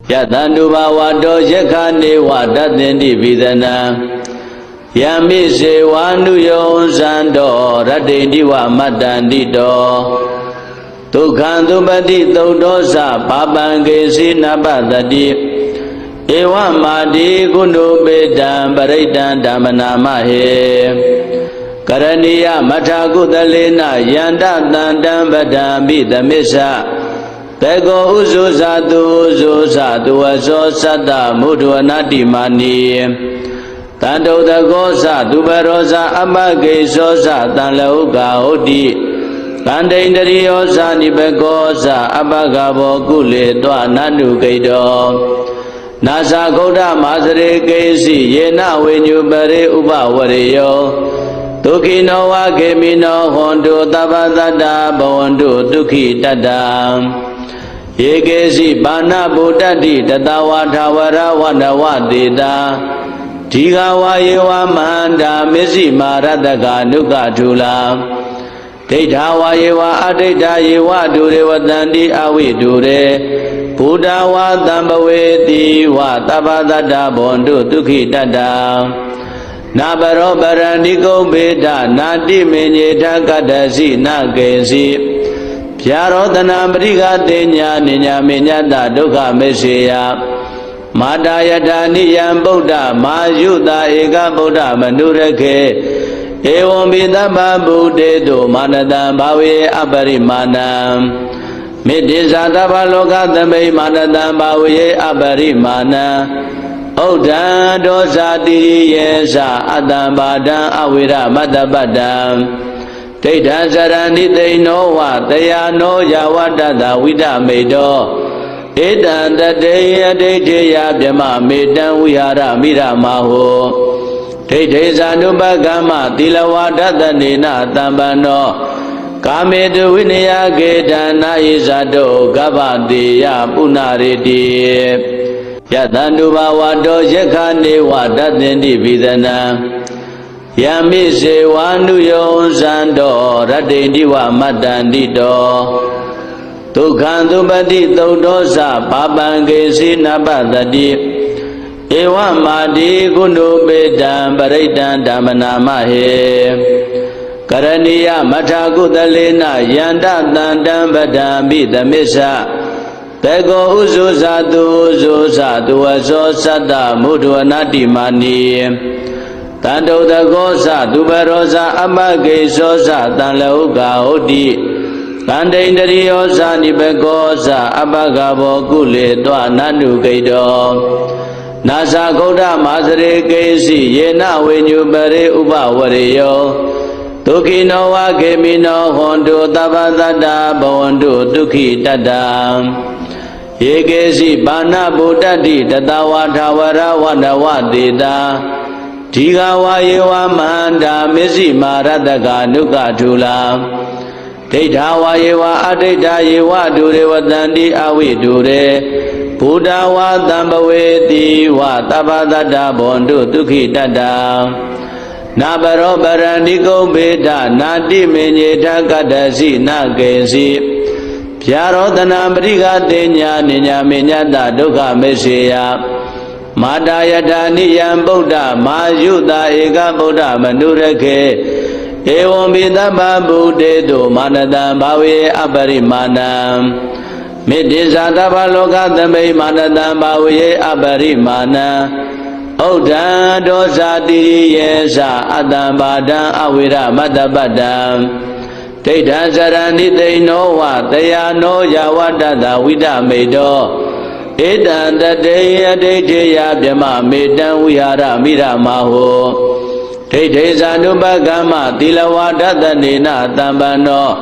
Yatanduba wato yekane wadatendi vidana Yamise wanu yonsando ratendi wa matandito Tukhandupati taudosa papangesi nabadati Ewa madi kunubedam paridam dhamanamahe Karaniya mathakudalena yanda tandam badambi damisa Tego uzuzatu aso sata mudwanati mani Tando dagosa dubarosa amage sosa tanlauka hoti Kandaindariyosa nibegosa abagabo kule twa nanu kaido Nasa koda masare kesi yena wenyubare upawareyo Tukino wakemino hondu tabadada bawandu tukhi tada Yekesi bana bodati tatawatawara wandawadita Tigawa yewa manda mesi maradaka nukatula Teithawa yewa adita yewa dure watandi awi dure Buddha wa tambaweti wa tabadada bondu tukhi tada Nabaro barandiko beda nati menyeta kadasi nakesi Pyarodana mriga tenya ninya menyata dukha meseya Madayata niyam Buddha mayuta eka Buddha manurake Evam vidabha buddheto manadam bhave aparimanam Midisa tapa loka tamai manadam bhave aparimanam Oddha dosa tiriyesa atambadam avira madabadam Teitha sarani teino wa tayano yawadada vidamedo Edan tateya teiteya vyama medan vihara miramaho Teithe sanubhagama tilawadathanena tambano Kametu vinaya kedana isato gavateya punariti Yatanduba wato yekane wadatendi vidana Yamise wanu yonsando ratendi wa matandito Tukhandupati taudosa papangesi nabadati Ewa madi kunubedam paridam dhamanamahe Karaniya mathakudalena yanda tandam badambi damisa Tego uzuzatu aso sata mudwanati mani Tando dagosa dubarosa amage sosa tanlauka hoti Kandaindariyosa nibegosa abagabo kule twa nanu kaido Nasa koda masare kesi yena wenyubare upawareyo Tukino wakemino hondu tabadada bawandu tukhi tada Yekesi bana bodati tatawatawara wandawadita Tigawa yewa manda mesi maradaka nukatula Teithawa yewa adita yewa dure watandi awi dure Buddha wa tambaweti wa tabadada bondu tukhi tada Nabaro barandiko beda nati menyeta kadasi nakesi Pyarodana mriga tenya ninya menyata dukha meseya Madayata niyam Buddha mayuta eka Buddha manurake Evam vidabha buddheto manadam bhave aparimanam Midisa tapa loka tamai manadam bhave aparimanam Oddha dosa tiriyesa atambadam avira madabadam Teitha sarani teino wa tayano yawadada vidamedo Edan tateya teiteya vyama medan vihara miramaho Teithe sanubhagama tilawadathanena tambano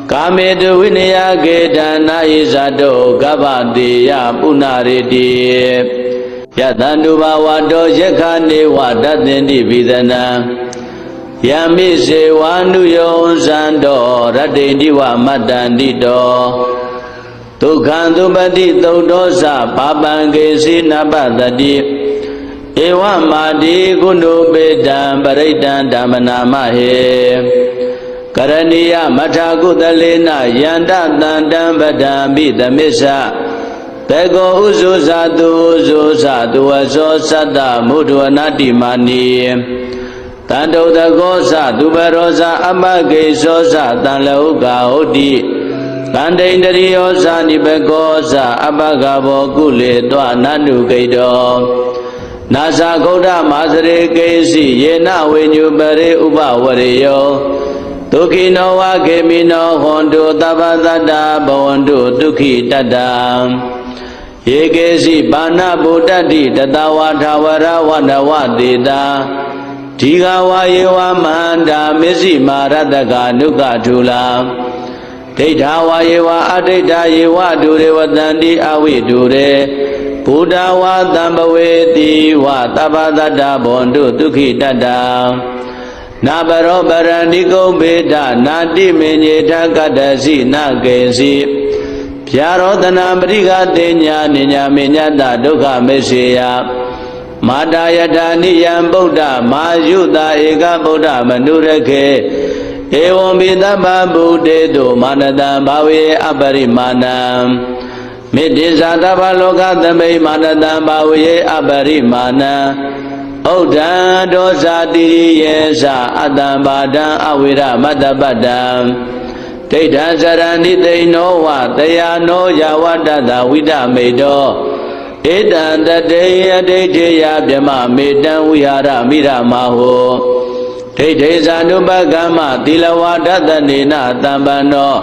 Kametu vinaya kedana isato gavateya punariti Yatanduba wato yekane wadatendi vidana Yamise wanu yonsando ratendi wa matandito Tukhandupati taudosa papangesi nabadati Ewa madi kunubedam paridam dhamanamahe Karaniya mathakudalena yanda tandam badambi damisa တေကောဥဇုဇာတုဥဇုဇာတုဝဇောသတ္တမုဒ္ဒဝနာတိမာနီတန္တုတကောဇသူပရောဇအပကေဇောဇတံလောကဟုတ်တိကန္တိန္တရိယောဇနိဘကောဇအပကဘောကုလေတောနန္တုကိတောနာဇဂௌဒမာစရေကေစီယေနဝိညုပရေဥပဝရေယောဒုက္ခိနောဝခေမိနောဟွန်တုသဗ္ဗတတ္တဘဝန္တုဒုက္ခိတတ္တယေကေစီပါဏဗုဒ္ဓတိတတဝါထာဝရဝန္ဒဝတေတာဒီဃဝါယေဝမန္တာမစ္စည်းမာရတကနုကထုလာဒိဋ္ဌဝါယေဝအဒိဋ္ဌယေဝဒုရေဝတန္တိအဝိဒုရေဘုဒ္ဓဝါတံပဝေတိဝသဗ္ဗတတ္တဘဝန္တုဒုက္ခိတတ္တနာဘရောပရဏိကုံဘေဒနာတိမေညေထကတ္တစီနာကေစီဗျာရောတနာပရိကတေညာနိညာမေညတဒုက္ခမေစေယမာတာယထာနိယံဗုဒ္ဓမာယုတာဧကဗုဒ္ဓမနုရခေဧဝံပိသဗ္ဗဗုတေတုမာနတံဘာဝေအပရိမာဏံမေတ္တိဇာတဗ္ဗလောကသမိမာနတံဘာဝေအပရိမာဏံဩဒံဒောဇာတိယေသအတ္တံဘာဒံအဝိရမတ္တပတ္တံဒိဋ္ဌံစရဏိသိဏောဝတယာနောယဝတ္တတဝိဒမေတောဧတံတတေယဒိဋ္ဌေယဗြမမေတံဝိဟာရမိရမဟောဒိဋ္ဌေဇာနုပကမ္မသီလဝါဒတနေနတံပန္နော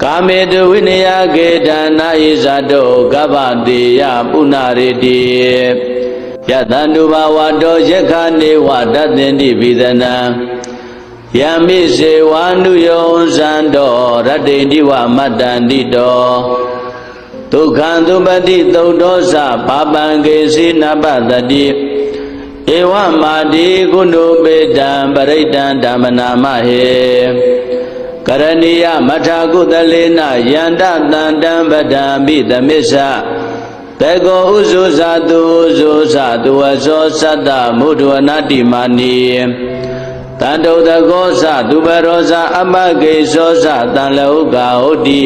ကာမေတုဝိနယကေတနာဣဇာတောကဗ္ဗတိယပုဏ္ဏရေတိယတန္တုဘဝတောယက္ခနေဝတသင်္တိပိသနံယမိစေဝါနုယောဇံတောရတ္တိတိဝမတ္တန္တိတောဒုက္ခံသုပတိသုတ်တောသဘာပံကေစီနပတတိဧဝမာတိကုဏုပေတံပရိတံဓမ္မနာမဟေကရဏီယမထာကုသလေနယန္တတန္တံပဒံပိသမစ္ဆတေကောဥဇုဇာတုဥဇုဇာတုဝဇောသတ္တမုဒ္ဒဝနာတိမာနီတန္တုတကောဇသူပရောဇအပကေဇောဇတံလောကဟုတ်တိ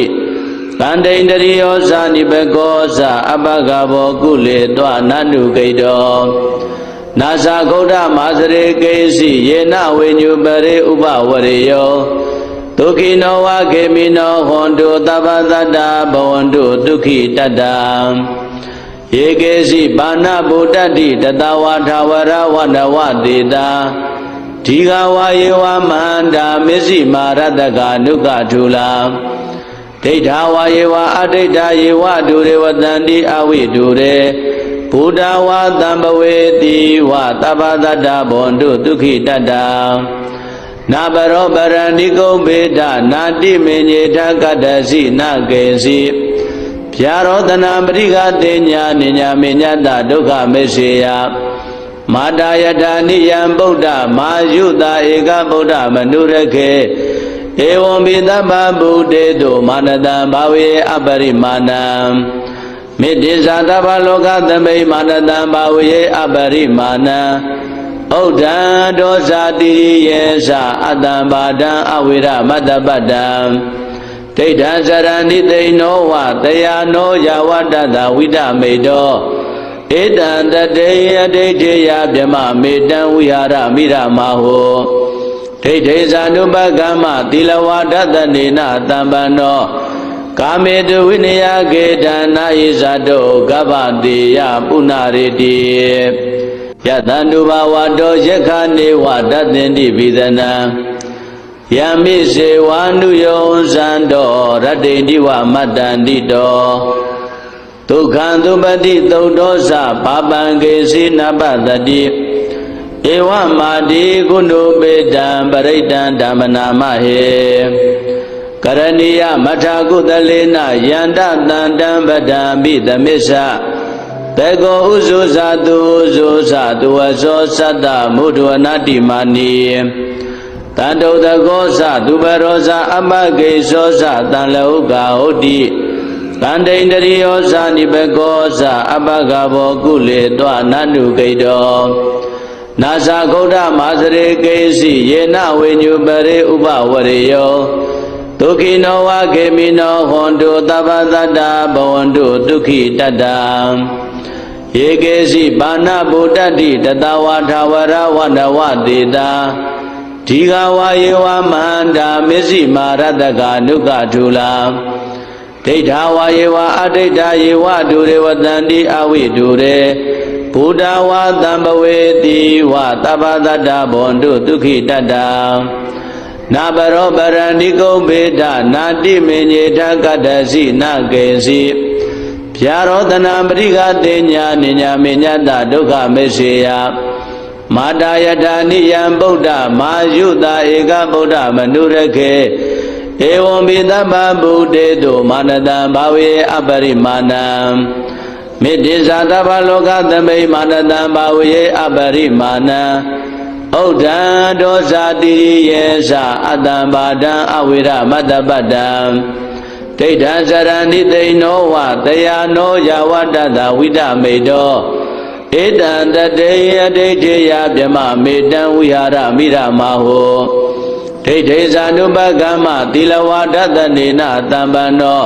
ကန္တိန္တရိယောဇနိဘကောဇအပကဘောကုလေတောနန္တုကိတောနာဇဂௌဒမာစရေကေစီယေနဝိညုပရေဥပဝရေယောဒုက္ခိနောဝခေမိနောဟွန်တုသဗ္ဗတတ္တဘဝန္တုဒုက္ခိတတ္တယေကေစီပါဏဗုဒ္ဓတိတတဝါထာဝရဝန္ဒဝတေတာဒီဃဝါယေဝမန္တာမစ္စည်းမာရတကနုကထုလာဒိဋ္ဌဝါယေဝအဒိဋ္ဌယေဝဒုရေဝတန္တိအဝိဒုရေဘုဒ္ဓဝါတံပဝေတိဝသဗ္ဗတတ္တဘဝန္တုဒုက္ခိတတ္တနာဘရောပရဏိကုံဘေဒနာတိမေညေထကတ္တစီနာကေစီဗျာရောတနာပရိကတေညာနိညာမေညတဒုက္ခမေစေယမာတာယထာနိယံဗုဒ္ဓမာယုတာဧကဗုဒ္ဓမနုရခေဧဝံပိသဗ္ဗဗုတေတုမာနတံဘာဝေအပရိမာဏံမေတ္တိဇာတဗ္ဗလောကသမိမာနတံဘာဝေအပရိမာဏံဩဒံဒောဇာတိယေသအတ္တံဘာဒံအဝိရမတ္တပတ္တံဒိဋ္ဌံစရဏိသိဏောဝတယာနောယဝတ္တတဝိဒမေတောဧတံတတေယဒိဋ္ဌေယဗြမမေတံဝိဟာရမိရမဟောဒိဋ္ဌေဇာနုပကမ္မသီလဝါဒတနေနတံပန္နောကာမေတုဝိနယကေတနာဣဇာတောကဗ္ဗတိယပုဏ္ဏရေတိယတန္တုဘဝတောယက္ခနေဝတသင်္တိပိသနံယမိစေဝါနုယောဇံတောရတ္တိတိဝမတ္တန္တိတောဒုက္ခံသုပတိသုတ်တောသဘာပံကေစီနပတတိဧဝမာတိကုဏုပေတံပရိတံဓမ္မနာမဟေကရဏီယမထာကုသလေနယန္တတန္တံပဒံပိသမစ္ဆတေကောဥဇုဇာတုဥဇုဇာတုဝဇောသတ္တမုဒ္ဒဝနာတိမာနီတန္တုတကောဇသူပရောဇအပကေဇောဇတံလောကဟုတ်တိကန္တိန္တရိယောဇနိဘကောဇအပကဘောကုလေတောနန္တုကိတောနာဇဂௌဒမာစရေကေစီယေနဝိညုပရေဥပဝရေယောဒ ဒုက္ခိနောဝခေမိနောဟွန်တုသဗ္ဗသတ္တဘဝန္တုဒုက္ခိတတ္တယေကေစီပါဏဗုဒ္ဓတိတတဝါထာဝရဝန္တဝတေတာဒီဃဝါယေဝမန္တာမစ္စည်းမာရတကနုကထုလာဒိဋ္ဌာဝါယေဝအဒိဋ္ဌာယေဝဒုရေဝတန္တိအဝိဒုရေဘုဒ္ဓဝါသံဘဝေတိဝသဗ္ဗတတ္တဘောန္တုဒုက္ခိတတ္တနာဘရောပရဏိကုံဘေဒနာတိမေညေထကတ္တစီနကေစီဗျာရောတနာပရိဃတေညာနိညာမေညတဒုက္ခမေစေယမာတာယထာနိယံဗုဒ္ဓမာယုတာဧကဗုဒ္ဓမနုရခေဧဝံဘိသဗ္ဗဗုဒ္ဓေတုမာနတံဘာဝေအပရိမာဏံမေတ္တိဇာတဗ္ဗလောကသမိမာနတံဘာဝေအပရိမာဏံဩဒံဒောဇာတိယေသအတ္တံဘာဒံအဝိရမတ္တပတ္တံဒိဋ္ဌံစရဏိသိနောဝတယာနောယဝတ္တတဝိဒမေတောဧတံတတေယဒိဋ္ဌိယဗြမမေတံဝိဟာရမိရမဟောဒိဋ္ဌိဇာနုပကမ္မသီလဝါဒတနေနတံပန္နော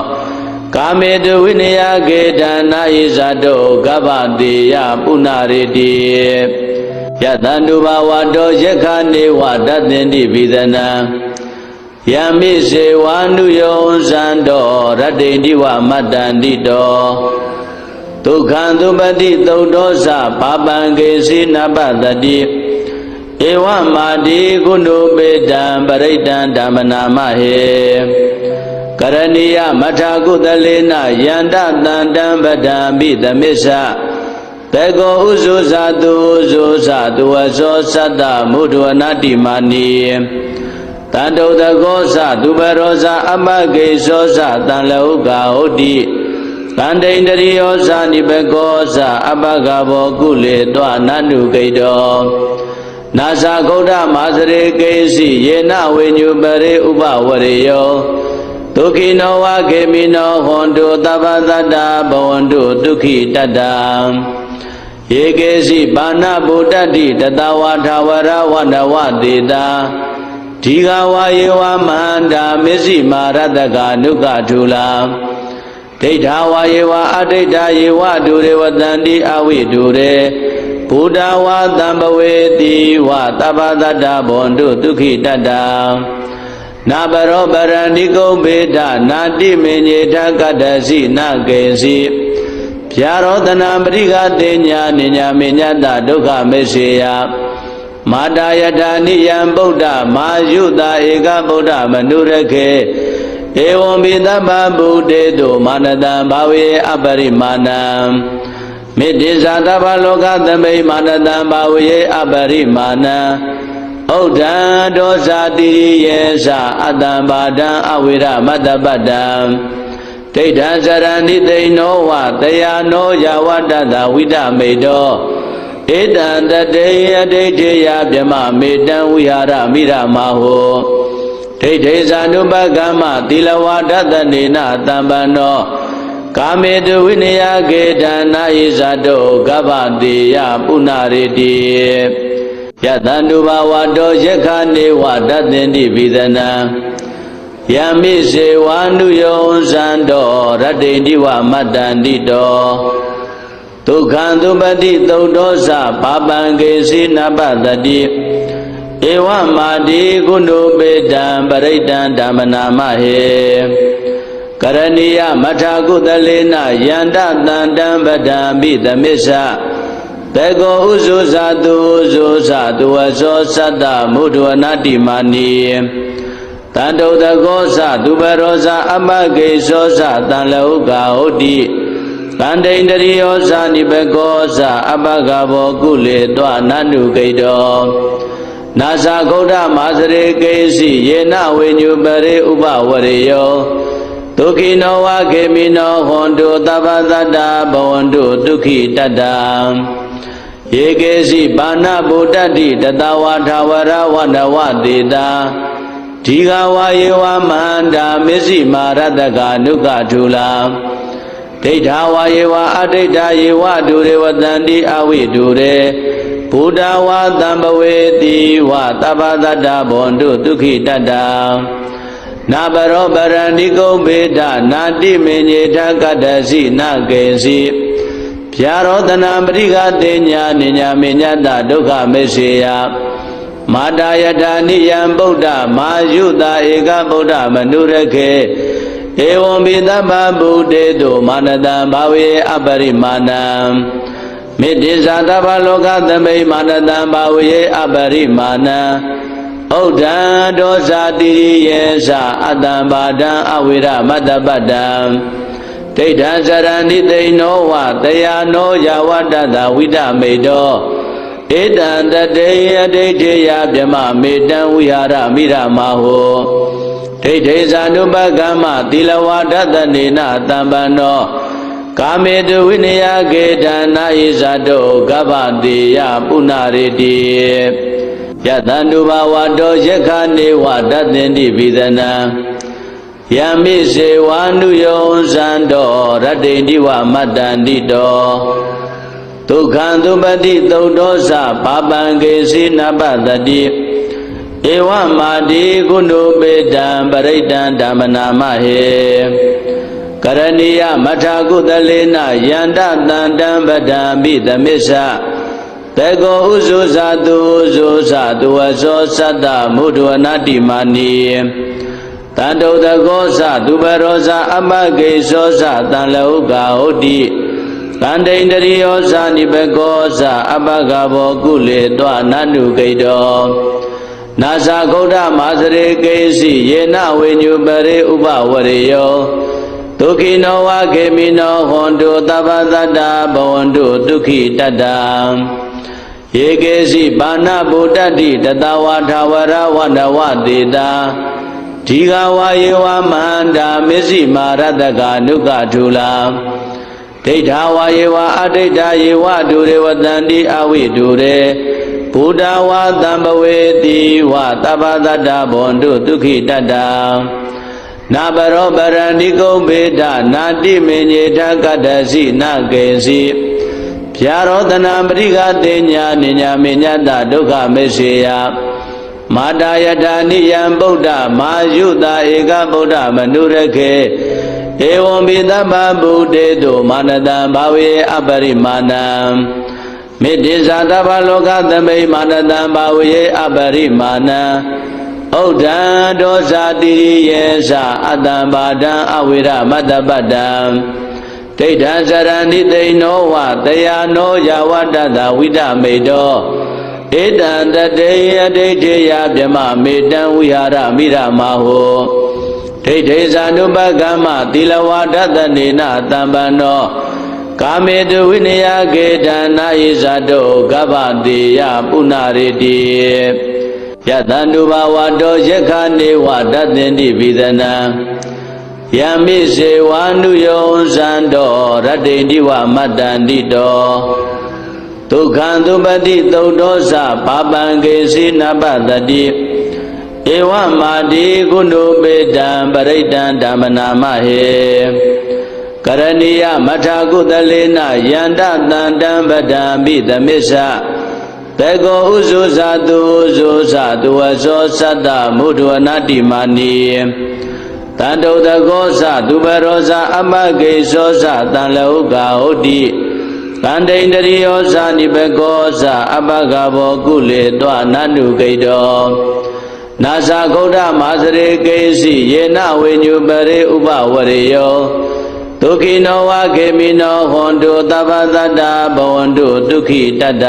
ကာမေတုဝိနယကေတနာယိဇတောကဗ္ဗတေယပုဏ္ဏရေတိယတန္တုဘာဝတောယက္ခနေဝတသင်္တိဘိသနံယမိစေဝါနုယောဇံတောရတ္တိတိဝမတ္တန္တိတောဒုက္ခံသုပတိသုတ်တောသပါပံကေစီနပတတိဧဝမာတိကုဏုပေတံပရိတံဓမ္မနာမဟေကရဏီယမထာကုသလေနယန္တတန္တံပဒံပိသမစ္ဆတေကောဥဇုဇာတုဥဇုဇာတုဝဇောသတ္တမုဒ္ဒဝနာတိမာနီတန္တုတကောသသူဘရောဇာအမကေဇောဇတံလောကဟုတ်တိကန္တိန္ဒရိယောဇာနိဘကောဇအပကဘောကုလေတွနန္နုကိတောနာဇာဂௌဒမာစရေကေစီယေနဝိညုပရေဥပဝရေယောဒုက္ခိနောဝခေမိနောဟွန်တုသဗ္ဗတတ္တဘဝန္တုဒုက္ခိတတ္တယေကေစီပါဏဗုဒ္ဓတိတတဝါထာဝရဝန္တဝတေတာဒီဃဝါယေဝမန္တာမစ္စည်းမာရတကနုကထုလာဒိဋ္ဌာဝါယေဝအဒိဋ္ဌာယေဝဒုရေဝတန္တိအဝိဒုရေဘုဒ္ဓဝါသံဘဝေတိဝသဗ္ဗတတ္တဘောန္တုဒုက္ခိတတ္တနာဘရောပရဏိကုံဘေဒနာတိမေညေထကတ္တစီနကေစီဗျာရောတနာပရိဃတေညာနိညာမေညတဒုက္ခမေစေယမာတာယထာနိယံဗုဒ္ဓမာယုတာဧကဗုဒ္ဓမနုရခေဧဝံဘိသဗ္ဗဗုဒ္ဓေတုမာနတံဘာဝေအပရိမာဏံမေတ္တိဇာတဗ္ဗလောကသမိမာနတံဘာဝေအပရိမာဏံဩဒံဒောဇာတိယေသအတ္တံဘာဒံအဝိရမတ္တပတ္တံဒိဋ္ဌံစရဏိသိနောဝတယာနောယဝတ္တတဝိဒမေတောဧတံတတေယဒိဋ္ဌိယဗြမမေတံဝိဟာရမိရမဟောဒိဋ္ဌိဇာနုပကမ္မသီလဝါဒတနေနတံပန္နောကာမေတုဝိနယကေတနာယိဇတောကဗ္ဗတေယပုဏ္ဏရေတိယတန္တုဘာဝတောယက္ခနေဝတသင်္တိဘိသနံယမိစေဝါနုယောဇံတောရတ္တိတိဝမတ္တန္တိတောဒုက္ခံသုပတိသုတ်တောသပါပံကေစီနပတတိဧဝမာတိကုဏုပေတံပရိတံဓမ္မနာမဟေကရဏီယမထာကုသလေနယန္တတန္တံပဒံပိသမစ္ဆတေကောဥဇုဇာတုဥဇုဇာတုဝဇောသတ္တမုဒ္ဒဝနာတိမာနီတန္တုတကောသသူဘရောဇာအမကေဇောဇတံလောကဟုတ်တိကန္တိန္ဒရိယောဇာနိဘကောဇအပကဘောကုလေတွနန္နုကိတောနာဇာဂௌဒမာစရေကေစီယေနဝိညုပရေဥပဝရေယောဒုက္ခိနောဝခေမိနောဟွန်တုသဗ္ဗတတ္တဘဝန္တုဒုက္ခိတတ္တယေကေစီပါဏဗုဒ္ဓတိတတဝါထာဝရဝန္တဝတေတာဒီဃဝါယေဝမန္တာမစ္စည်းမာရတကနုကထုလာဒိဋ္ဌာဝါယေဝအဒိဋ္ဌာယေဝဒုရေဝတန္တိအဝိဒုရေဘုဒ္ဓဝါသံဘဝေတိဝသဗ္ဗတတ္တဘောန္တုဒုက္ခိတတ္တ နာပရောပရဏိကုံဘေဒနာတိမေညေထကတ္တစီနာကေစီဗျာရောတနာပရိကတေညာနိညာမေညတဒုက္ခမေစေယမာတာယထာနိယံဗုဒ္ဓမာယုတာဧကဗုဒ္ဓမနုရခေဧဝံပိသဗ္ဗဗုတေတုမာနတံဘာဝေအပရိမာဏံမေတ္တိဇာတဗ္ဗလောကသမိမာနတံဘာဝေအပရိမာဏံဥဒ္ဒံဒောဇာတိရိယေသအတ္တံဘာဒံအဝိရမတ္တပတ္တံဒိဋ္ဌံစရဏိသိဏောဝတယာနောယဝတ္တသဝိဒမေတောဧတံတတေယဒိဋ္ဌိယဗြမမေတံဝိဟာရမိရမဟောဒိဋ္ဌိဇာနုပကမ္မသီလဝါဒတနေနတံပန္နောကာမေတုဝိနယကေတနာဣဇာတောကဗ္ဗတိယပုဏ္ဏရေတိယတန္တုဘာဝတောယက္ခနေဝတတ္တင်တိပိသနံယမိစေဝါနုယောဇံတောရတ္တိတိဝမတ္တန္တိတောဒုက္ခံသုပတိသုတ်တောသပါပံကေစီနပတတိဧဝမာတိကုဏုပေတံပရိတံဓမ္မနာမဟေကရဏီယမထာကုသလေနယန္တတန္တံပဒံပိသမစ္ဆတေကောဥဇုဇာတုဥဇုဇာတုဝဇောသတ္တမုဒ္ဒဝနာတိမာနီတန္တုတကောသသူပရောဇာအမဂေသောသတံလောကဟုတ်တိတန္တိန္တရိယောဇာနိဘကောသအပဂဘောကုလေတောနန္တုဂိတောနာဇာဂௌဒမာစရေကေစီယေနဝိညုပရေဥပဝရေယောဒုက္ခိနောဝခေမိနောဟွန်တုသဗ္ဗတတ္တဘဝန္တုဒုက္ခိတတ္တယေကေစီဘာနာဗုဒ္ဓတိတတဝါထာဝရဝန္ဒဝတေတာဒီဃဝါယေဝမန္တာမစ္စည်းမာရတကနုကထုလာဒိဋ္ဌဝါယေဝအဒိဋ္ဌယေဝဒုရေဝတန္တိအဝိဒုရေဘုဒ္ဓဝါတံဘဝေတိဝသဗ္ဗတတ္တဘဝန္တုဒုက္ခိတတ္တနာပရောပရဏိကုံဘေဒနာတိမေညေထကတ္တစီနာကေစီဗျာရောတနာပရိကတေညာနိညာမေညတဒုက္ခမေစေယမာတာယထာနိယံဗုဒ္ဓမာယုတာဧကဗုဒ္ဓမနုရခေဧဝံပိသဗ္ဗဗုတေတုမာနတံဘာဝေအပရိမာဏံမေတ္တိဇာတဗ္ဗလောကသမိမာနတံဘာဝေအပရိမာဏံဥဒ္ဒံဒောဇာတိရိယေသအတ္တံဘာဒံအဝိရမတ္တပတ္တံဒိဋ္ဌံစရဏိသိဏောဝတယာနောယဝတ္တသဝိဒမေတောဧတံတတေယဒိဋ္ဌိယဗြမမေတံဝိဟာရမိရမဟောဒိဋ္ဌိဇာနုပကမ္မသီလဝါဒတနေနတံပန္နောကာမေတုဝိနယကေတနာဣဇာတောကဗ္ဗတိယပုဏ္ဏရေတိယတန္တုဘာဝတောယက္ခနေဝတတ္တင်တိပိသနံယမိစေဝါနုယောဇံတောရတ္တိတိဝမတ္တန္တိတောဒုက္ခံသုပတိသုတ်တောသပါပံကေစီနပတတိဧဝမာတိကုဏုပေတံပရိတံဓမ္မနာမဟေကရဏီယမထာကုသလေနယန္တတန္တံပဒံပိသမစ္ဆတေကောဥဇုဇာတုဥဇုဇာတုဝဇောသတ္တမုဒ္ဒဝနာတိမာနီတန္တုတကောသသူပရောဇာအမဂေသောသတံလောကဟုတ်တိတန္တိန္တရိယောဇာနိဘကောသအပဂဘောကုလေတောနန္တုဂိတောနာဇာဂௌဒမာစရေကေစီယေနဝိညုပရေဥပဝရေယောဒုက္ခိနောဝခေမိနောဟွန်တုသဗ္ဗတတ္တဘဝန္တုဒုက္ခိတတ္တ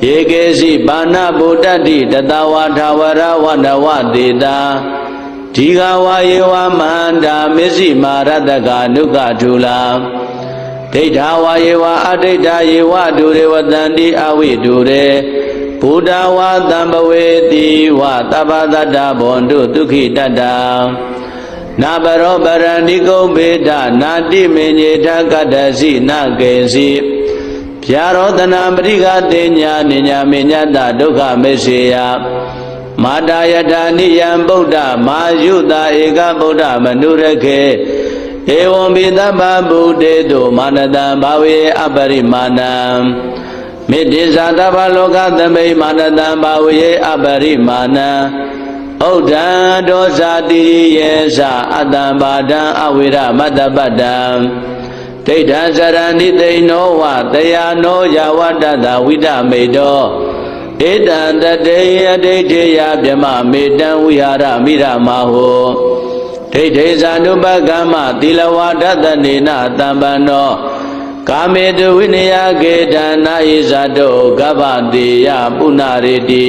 ယေကေစီဘာနာဗုဒ္ဓတိတတဝါထာဝရဝန္ဒဝတေတာဒီဃဝါယေဝမန္တာမစ္စည်းမာရတကနုကထုလာဒိဋ္ဌဝါယေဝအဒိဋ္ဌယေဝဒုရေဝတန္တိအဝိဒုရေဘုဒ္ဓဝါတံဘဝေတိဝသဗ္ဗတတ္တဘဝန္တုဒုက္ခိတတ္တနာပရောပရဏိကုံဘေဒနာတိမေညေထကတ္တစီနာကေစီဗျာရောတနာပရိကတေညာနိညာမေညတဒုက္ခမေစေယမာတာယထာနိယံဗုဒ္ဓမာယုတာဧကဗုဒ္ဓမနုရခေဧဝံပိသဗ္ဗဗုတေတုမာနတံဘာဝေအပရိမာဏံမေတ္တိဇာတဗ္ဗလောကသမိမာနတံဘာဝေအပရိမာဏံ ဩဒံဒောဇာတိယေသအတ္တပါဒံအဝိရမတ္တပတ္တံဒိဋ္ဌံစရဏိသိနောဝတယာနောယာဝတ္တဝိဒမေတောဧတံတတေယဒိဋ္ဌိယဗြမမေတံဝိဟာရမိရမဟောဒိဋ္ဌိဇာနုပကမ္မသီလဝါဒတနေနတံပန္နောကာမေတုဝိနယကေတနာဣဇာတောကဗ္ဗတိယပုဏ္ဏရေတိ